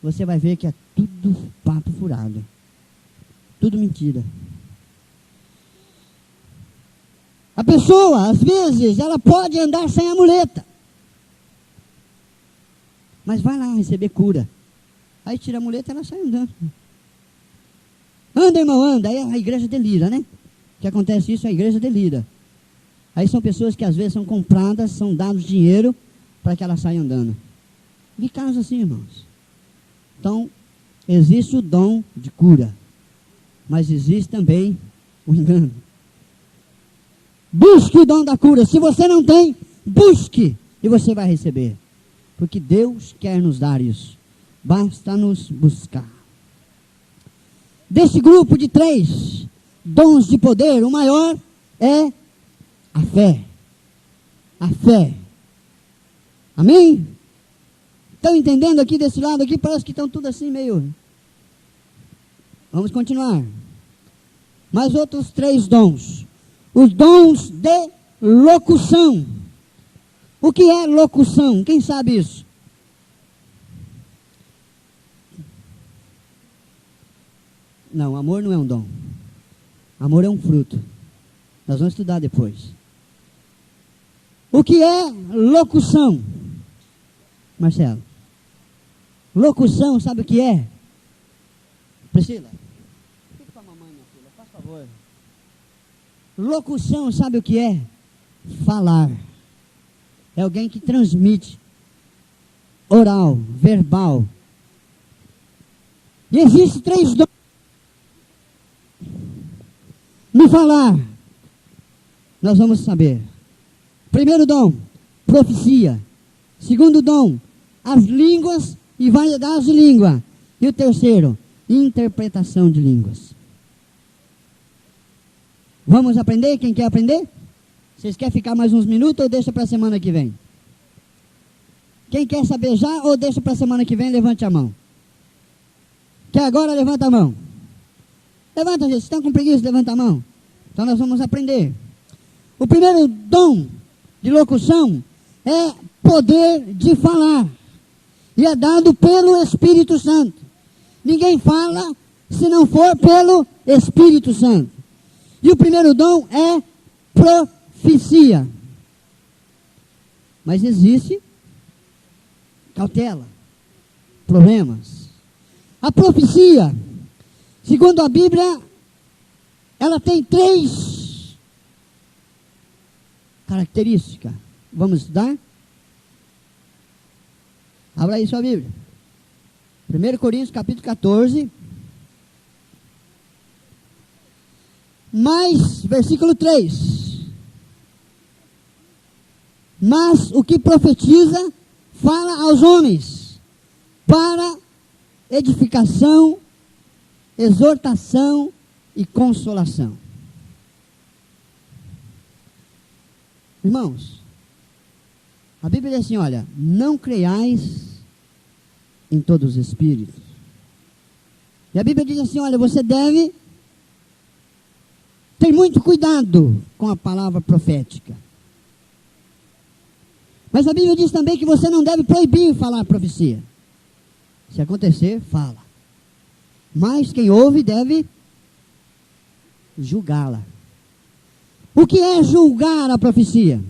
Speaker 2: você vai ver que é tudo papo furado. Tudo mentira. A pessoa, às vezes, ela pode andar sem a muleta. Mas vai lá receber cura. Aí tira a muleta e ela sai andando. Anda, irmão, anda. Aí a igreja delira, né? Que acontece isso, a igreja delira. Aí são pessoas que às vezes são compradas, são dados dinheiro para que ela saia andando. Vi casos assim, irmãos. Então, existe o dom de cura. Mas existe também o engano. Busque o dom da cura. Se você não tem, busque e você vai receber. Porque Deus quer nos dar isso. Basta nos buscar. Desse grupo de 3 dons de poder, o maior é a fé. A fé. Amém? Estão entendendo aqui desse lado aqui? Parece que estão tudo assim meio... Vamos continuar. Mais outros 3 dons. Os dons de locução. O que é locução? Quem sabe isso? Não, amor não é um dom. Amor é um fruto. Nós vamos estudar depois. O que é locução? Marcelo. Locução, sabe o que é? Priscila. Fica com a mamãe, minha filha, faz favor. Locução, sabe o que é? Falar. É alguém que transmite. Oral, verbal. E existem 3 dons. No falar, nós vamos saber. Primeiro dom, profecia. Segundo dom, as línguas e variedades de língua. E o terceiro, interpretação de línguas. Vamos aprender? Quem quer aprender? Vocês querem ficar mais uns minutos ou deixa para a semana que vem? Quem quer saber já ou deixa para a semana que vem, levante a mão. Quer agora, levanta a mão. Levanta, gente. Estão com preguiça? Levanta a mão. Então nós vamos aprender. O primeiro dom de locução é poder de falar. E é dado pelo Espírito Santo. Ninguém fala se não for pelo Espírito Santo. E o primeiro dom é profecia. Mas existe cautela, problemas. A profecia, segundo a Bíblia, ela tem 3 características. Vamos estudar? Abra aí sua Bíblia. 1 Coríntios capítulo 14. Mas, versículo 3. Mas o que profetiza, fala aos homens, para edificação, exortação e consolação. Irmãos, a Bíblia diz assim, olha, não creiais em todos os espíritos. E a Bíblia diz assim, olha, você deve ter muito cuidado com a palavra profética. Mas a Bíblia diz também que você não deve proibir falar profecia. Se acontecer, fala. Mas quem ouve deve julgá-la. O que é julgar a profecia?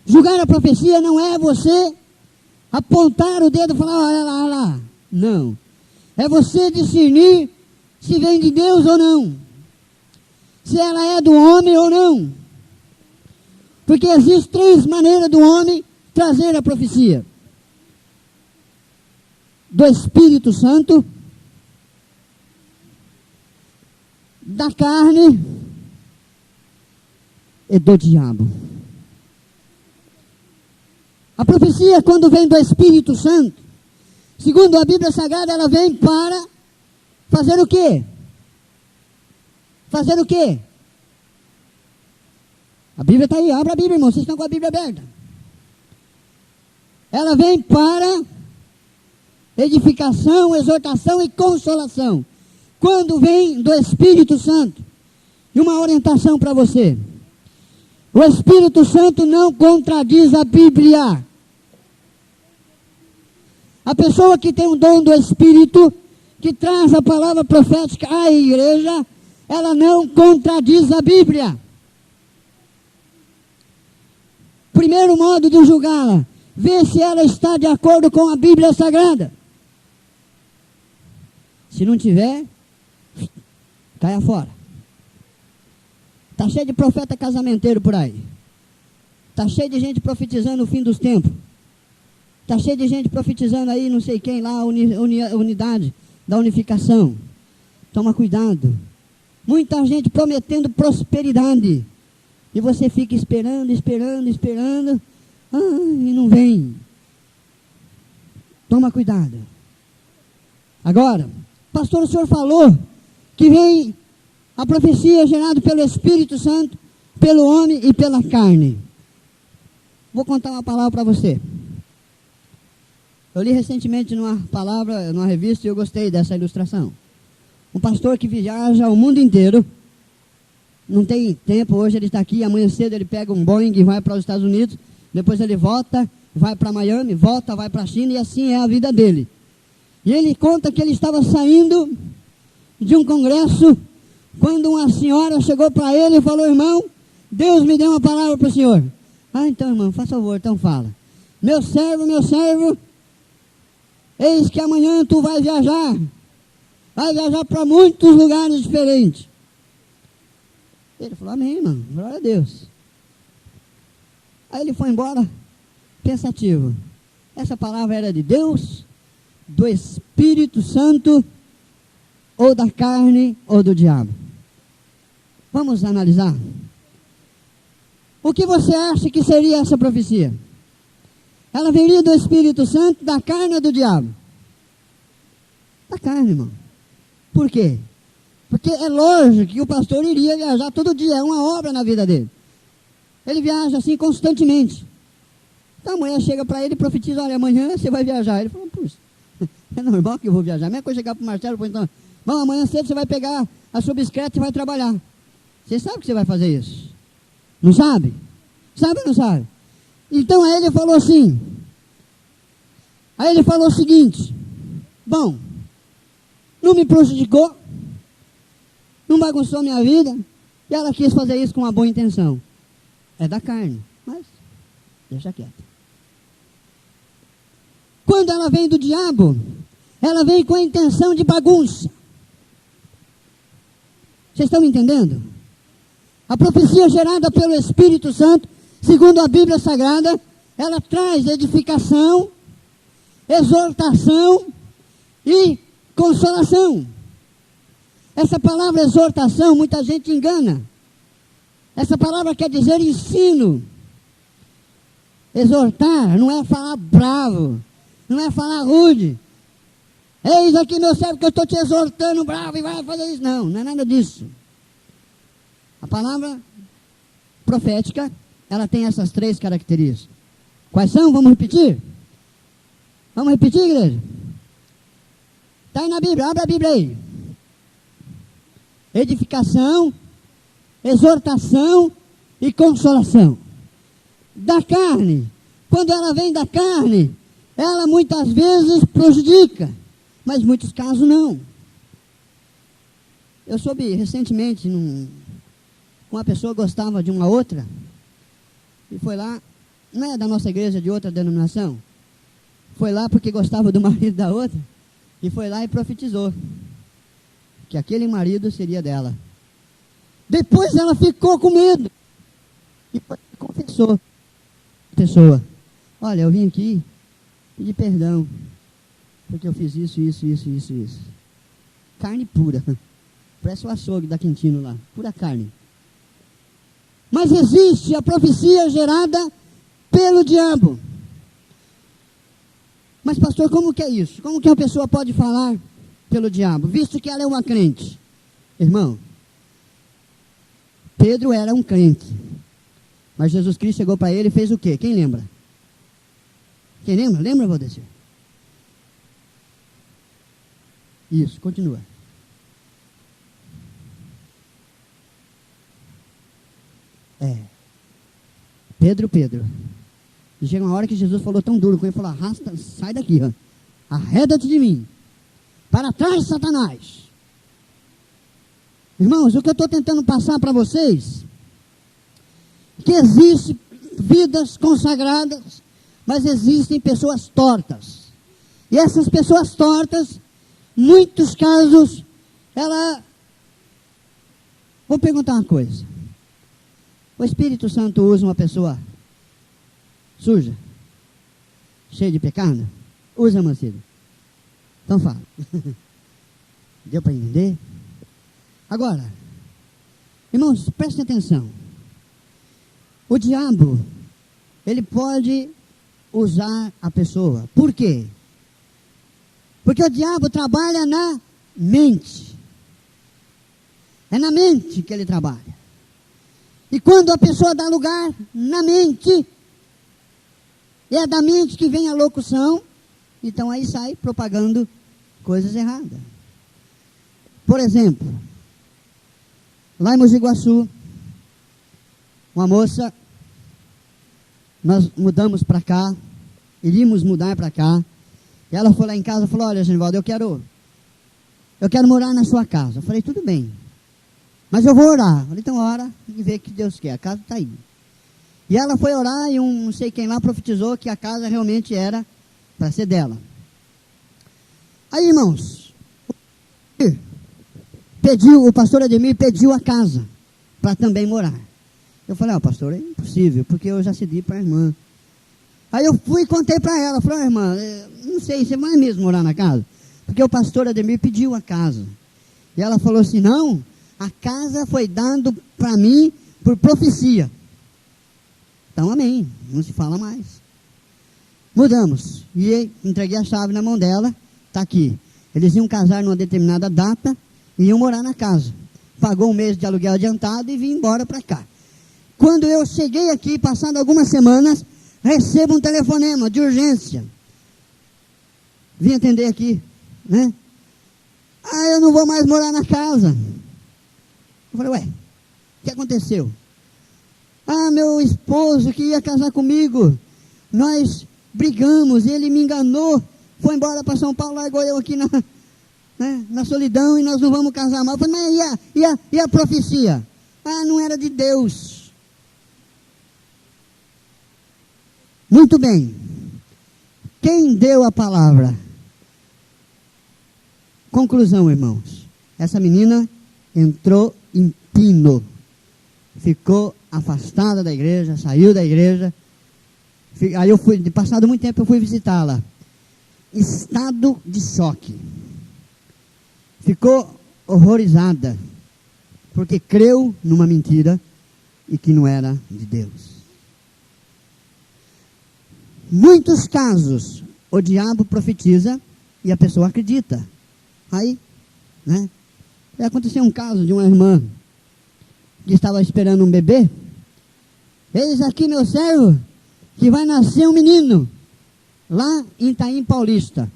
Speaker 2: Julgar a profecia não é você apontar o dedo e falar, olha lá, olha lá. Não. É você discernir se vem de Deus ou não. Se ela é do homem ou não. Porque existem 3 maneiras do homem trazer a profecia. Do Espírito Santo, da carne e do diabo. A profecia, quando vem do Espírito Santo, segundo a Bíblia Sagrada, ela vem para fazer o quê? Fazer o quê? A Bíblia está aí, abra a Bíblia, irmão, vocês estão com a Bíblia aberta. Ela vem para edificação, exortação e consolação. Quando vem do Espírito Santo, e uma orientação para você. O Espírito Santo não contradiz a Bíblia. A pessoa que tem o dom do Espírito, que traz a palavra profética à igreja, ela não contradiz a Bíblia. Primeiro modo de julgá-la, ver se ela está de acordo com a Bíblia Sagrada. Se não tiver, caia fora. Está cheio de profeta casamenteiro por aí. Está cheio de gente profetizando o fim dos tempos. Está cheio de gente profetizando aí, não sei quem lá, unidade da unificação. Toma cuidado. Muita gente prometendo prosperidade. E você fica esperando, e não vem. Toma cuidado. Agora, pastor, o senhor falou que vem a profecia gerada pelo Espírito Santo, pelo homem e pela carne. Vou contar uma palavra para você. Eu li recentemente numa revista e eu gostei dessa ilustração. Um pastor que viaja o mundo inteiro, não tem tempo, hoje ele está aqui, amanhã cedo ele pega um Boeing e vai para os Estados Unidos, depois ele volta, vai para Miami, volta, vai para a China, e assim é a vida dele. E ele conta que ele estava saindo de um congresso, quando uma senhora chegou para ele e falou, irmão, Deus me deu uma palavra para o senhor. Ah, então irmão, faz favor, então fala. Meu servo, eis que amanhã tu vai viajar para muitos lugares diferentes. Ele falou, amém, irmão, glória a Deus. Aí ele foi embora, pensativo. Essa palavra era de Deus, do Espírito Santo, ou da carne, ou do diabo? Vamos analisar. O que você acha que seria essa profecia? Ela viria do Espírito Santo, da carne ou do diabo? Da carne, irmão. Por quê? Porque é lógico que o pastor iria viajar todo dia, é uma obra na vida dele. Ele viaja assim constantemente. Então a mulher chega para ele e profetiza, olha, amanhã você vai viajar. Ele fala, puxa, é normal que eu vou viajar. A mesma coisa chegar para o Marcelo e falar, então, bom, amanhã cedo você vai pegar a sua bicicleta e vai trabalhar. Você sabe que você vai fazer isso? Não sabe? Sabe ou não sabe? Então aí ele falou assim, aí ele falou o seguinte, bom, não me prejudicou, não bagunçou minha vida, e ela quis fazer isso com uma boa intenção. É da carne, mas deixa quieto. Quando ela vem do diabo, ela vem com a intenção de bagunça. Vocês estão me entendendo? A profecia gerada pelo Espírito Santo, segundo a Bíblia Sagrada, ela traz edificação, exortação e consolação. Essa palavra exortação, muita gente engana. Essa palavra quer dizer ensino. Exortar não é falar bravo, não é falar rude. Eis aqui meu servo que eu estou te exortando bravo e vai fazer isso. Não, não é nada disso. A palavra profética, ela tem essas 3 características. Quais são? Vamos repetir? Vamos repetir, igreja? Está aí na Bíblia, abre a Bíblia aí. Edificação, exortação e consolação. Da carne, quando ela vem da carne, ela muitas vezes prejudica, mas em muitos casos não. Eu soube recentemente, uma pessoa gostava de uma outra, e foi lá não é da nossa igreja, de outra denominação, foi lá porque gostava do marido da outra, e foi lá e profetizou que aquele marido seria dela. Depois ela ficou com medo e confessou a pessoa: olha, eu vim aqui pedir perdão porque eu fiz isso. Carne pura, parece o açougue da Quintino lá, pura carne. Mas existe a profecia gerada pelo diabo. Mas pastor, como que é isso? Como que uma pessoa pode falar pelo diabo, visto que ela é uma crente? Irmão, Pedro era um crente, mas Jesus Cristo chegou para ele e fez o quê? Quem lembra? Quem lembra? Lembra, Valdecir? Isso, continua. Pedro. E chega uma hora que Jesus falou tão duro com ele, falou: arrasta, sai daqui, ó. Arreda-te de mim. Para trás, Satanás. Irmãos, o que eu estou tentando passar para vocês, que existem vidas consagradas, mas existem pessoas tortas. E essas pessoas tortas, muitos casos, Vou perguntar uma coisa. O Espírito Santo usa uma pessoa suja, cheia de pecado? Usa, Mancebo? Então fala. Deu para entender? Agora, irmãos, prestem atenção. O diabo, ele pode usar a pessoa. Por quê? Porque o diabo trabalha na mente. É na mente que ele trabalha. E quando a pessoa dá lugar na mente, é da mente que vem a locução, então aí sai propagando coisas erradas. Por exemplo, lá em Mogi Guaçu, uma moça, nós mudamos para cá, iríamos mudar para cá, e ela foi lá em casa e falou: olha, Genivaldo, eu quero morar na sua casa. Eu falei: tudo bem, mas eu vou orar. Eu falei: então ora e vê o que Deus quer, a casa está aí. E ela foi orar e não sei quem lá profetizou que a casa realmente era para ser dela. Aí, irmãos, o pastor Ademir pediu a casa para também morar. Eu falei: pastor, é impossível, porque eu já cedi para a irmã. Aí eu fui e contei para ela, falei: irmã, não sei, você vai mesmo morar na casa? Porque o pastor Ademir pediu a casa. E ela falou assim: não, a casa foi dado para mim por profecia. Então, amém, não se fala mais. Mudamos, e entreguei a chave na mão dela, está aqui. Eles iam casar numa determinada data, e iam morar na casa. Pagou um mês de aluguel adiantado e vim embora para cá. Quando eu cheguei aqui, passando algumas semanas, recebo um telefonema de urgência. Vim atender aqui, né? Eu não vou mais morar na casa. Eu falei: ué, o que aconteceu? Meu esposo que ia casar comigo, nós brigamos, ele me enganou, foi embora para São Paulo, largou eu aqui na solidão e nós não vamos casar mais. Eu falei: mas e a profecia? Não era de Deus. Muito bem. Quem deu a palavra? Conclusão, irmãos. Essa menina entrou em pino. Ficou afastada da igreja, saiu da igreja. Aí eu fui, passado muito tempo, eu fui visitá-la. Estado de choque. Ficou horrorizada, porque creu numa mentira e que não era de Deus. Muitos casos, o diabo profetiza e a pessoa acredita. Aí, né? Aconteceu um caso de uma irmã que estava esperando um bebê. Eis aqui meu servo, que vai nascer um menino, lá em Itaim Paulista.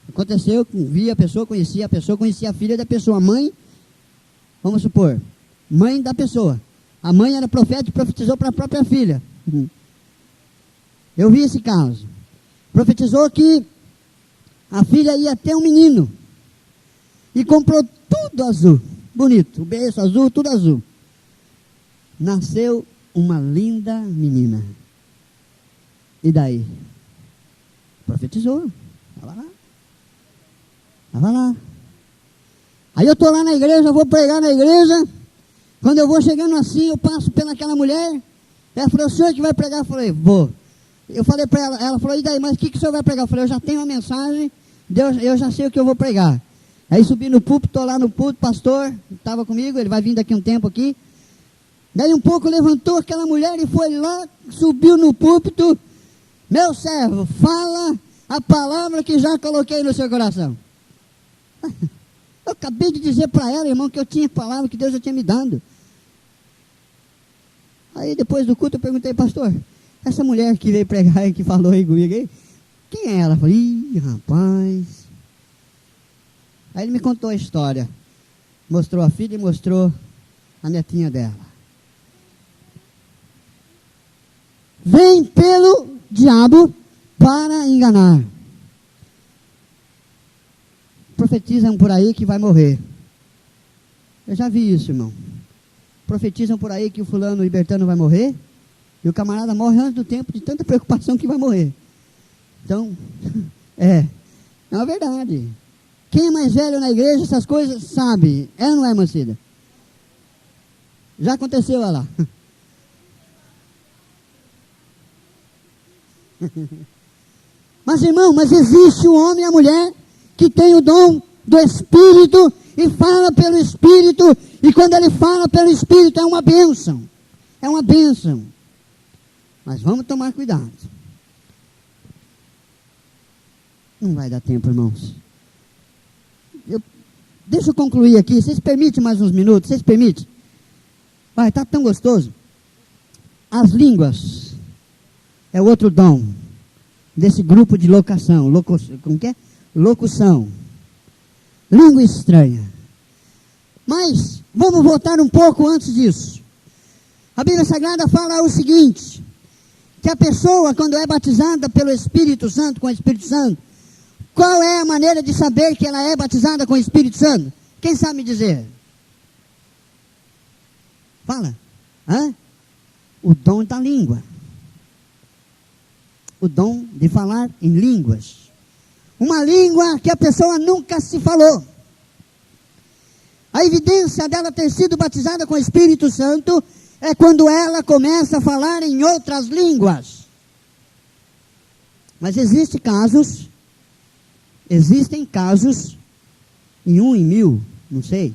Speaker 2: Aconteceu, vi a pessoa, conhecia a filha da pessoa, a mãe, vamos supor, mãe da pessoa. A mãe era profeta e profetizou para a própria filha. Eu vi esse caso. Profetizou que a filha ia ter um menino. E comprou tudo azul, bonito, o berço azul, tudo azul. Nasceu uma linda menina. E daí? Profetizou. Estava lá. Aí eu estou lá na igreja, vou pregar na igreja. Quando eu vou chegando assim, eu passo pelaquela mulher. Ela falou, o senhor que vai pregar? Eu falei, vou. Eu falei para ela, ela falou, e daí, mas o que o senhor vai pregar? Eu falei, eu já tenho uma mensagem, eu já sei o que eu vou pregar. Aí subi no púlpito, estou lá no púlpito, pastor estava comigo, ele vai vir daqui um tempo aqui. Daí um pouco levantou aquela mulher e foi lá, subiu no púlpito. Meu servo, fala a palavra que já coloquei no seu coração. Eu acabei de dizer para ela, irmão, que eu tinha palavra que Deus já tinha me dado. Aí depois do culto eu perguntei, pastor, essa mulher que veio pregar e que falou aí comigo, quem é ela? Eu falei, ih, rapaz. Aí ele me contou a história. Mostrou a filha e mostrou a netinha dela. Vem pelo diabo para enganar. Profetizam por aí que vai morrer. Eu já vi isso, irmão. Profetizam por aí que o fulano libertano vai morrer. E o camarada morre antes do tempo de tanta preocupação que vai morrer. Então, é uma verdade. Quem é mais velho na igreja, essas coisas, sabe. É ou não é, Mancida? Já aconteceu, olha lá. Mas, irmão, mas existe o homem e a mulher que tem o dom do Espírito e fala pelo Espírito. E quando ele fala pelo Espírito, é uma bênção. É uma bênção. Mas vamos tomar cuidado. Não vai dar tempo, irmãos. Deixa eu concluir aqui. Vocês permitem mais uns minutos? Vocês permitem? Vai, está tão gostoso. As línguas é outro dom desse grupo de locação. Como que é? Locução. Língua estranha. Mas vamos voltar um pouco antes disso. A Bíblia Sagrada fala o seguinte, que a pessoa, quando é batizada pelo Espírito Santo, com o Espírito Santo, qual é a maneira de saber que ela é batizada com o Espírito Santo? Quem sabe me dizer? Fala. Hã? O dom da língua. O dom de falar em línguas. Uma língua que a pessoa nunca se falou. A evidência dela ter sido batizada com o Espírito Santo é quando ela começa a falar em outras línguas. Mas existem casos, em 1 em 1000, não sei,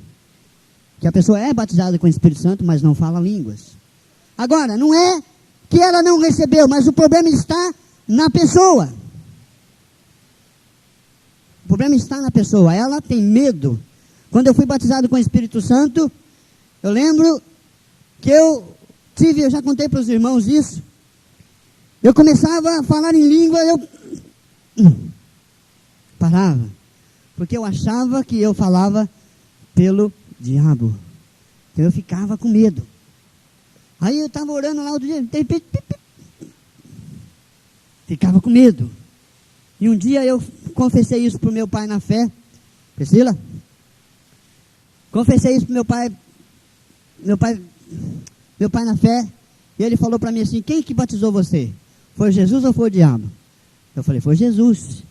Speaker 2: que a pessoa é batizada com o Espírito Santo, mas não fala línguas. Agora, não é que ela não recebeu, mas o problema está na pessoa. O problema está na pessoa, ela tem medo. Quando eu fui batizado com o Espírito Santo, eu lembro que eu já contei para os irmãos isso, eu começava a falar em língua, eu parava, porque eu achava que eu falava pelo diabo, então eu ficava com medo. Aí eu estava orando lá outro dia, de repente, ficava com medo. E um dia eu confessei isso para o meu pai na fé, Priscila, confessei isso para meu pai na fé, e ele falou para mim assim, quem que batizou você? Foi Jesus ou foi o diabo? Eu falei, foi Jesus.